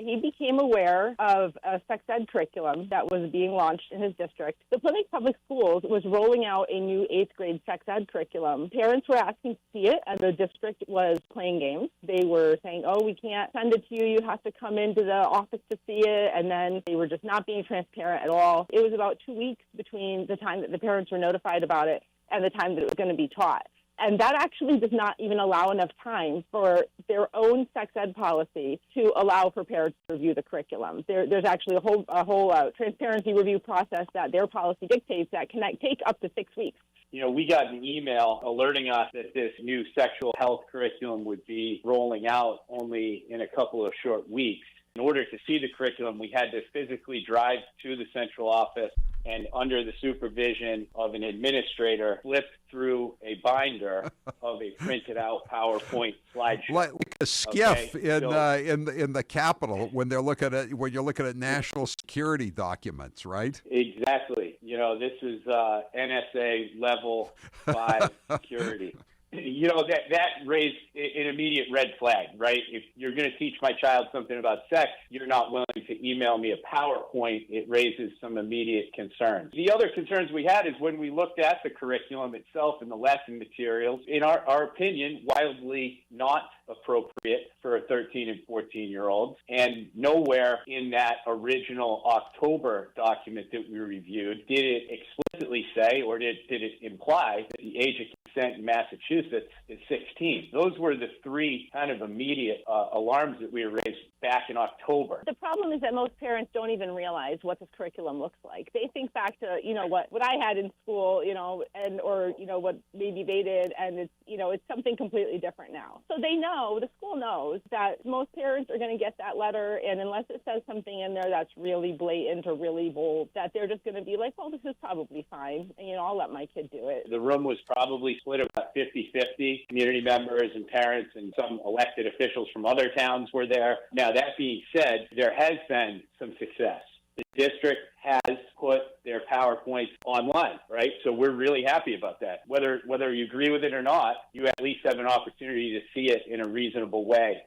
he became aware of a sex ed curriculum that was being launched in his district. The Plymouth Public Schools was rolling out a new 8th grade sex ed curriculum. Parents were asking to see it, and the district was playing games. They were saying, oh, we can't send it to you. You have to come into the office to see it. And then they were just not being transparent at all. It was about 2 weeks between the time that the parents were notified about it and the time that it was going to be taught. And that actually does not even allow enough time for their own sex ed policy to allow for parents to review the curriculum. There's actually a whole transparency review process that their policy dictates that can take up to 6 weeks. You know, we got an email alerting us that this new sexual health curriculum would be rolling out only in a couple of short weeks. In order to see the curriculum, we had to physically drive to the central office and, under the supervision of an administrator, flip through a binder of a printed out PowerPoint slideshow. Like a skiff in the Capitol when you're looking at national security documents, right? Exactly. You know, this is NSA level 5 security. You know, that raised an immediate red flag, right? If you're going to teach my child something about sex, you're not willing to email me a PowerPoint, it raises some immediate concerns. The other concerns we had is when we looked at the curriculum itself and the lesson materials, in our opinion, wildly not appropriate for a 13 and 14-year-olds. And nowhere in that original October document that we reviewed did it explicitly say, or did it imply, that the age of consent in Massachusetts is 16. Those were the three kind of immediate alarms that we raised back in October. The problem is that most parents don't even realize what this curriculum looks like. They think back to, what I had in school, or what maybe they did, and it's something completely different now. So they know, the school knows that most parents are going to get that letter, and unless it says something in there that's really blatant or really bold, that they're just going to be like, well, this is probably fine, and, I'll let my kid do it. The room was probably split about 50-50. Community members and parents and some elected officials from other towns were there. Now, that being said, there has been some success. The district has put their PowerPoints online, right? So we're really happy about that. Whether you agree with it or not, you at least have an opportunity to see it in a reasonable way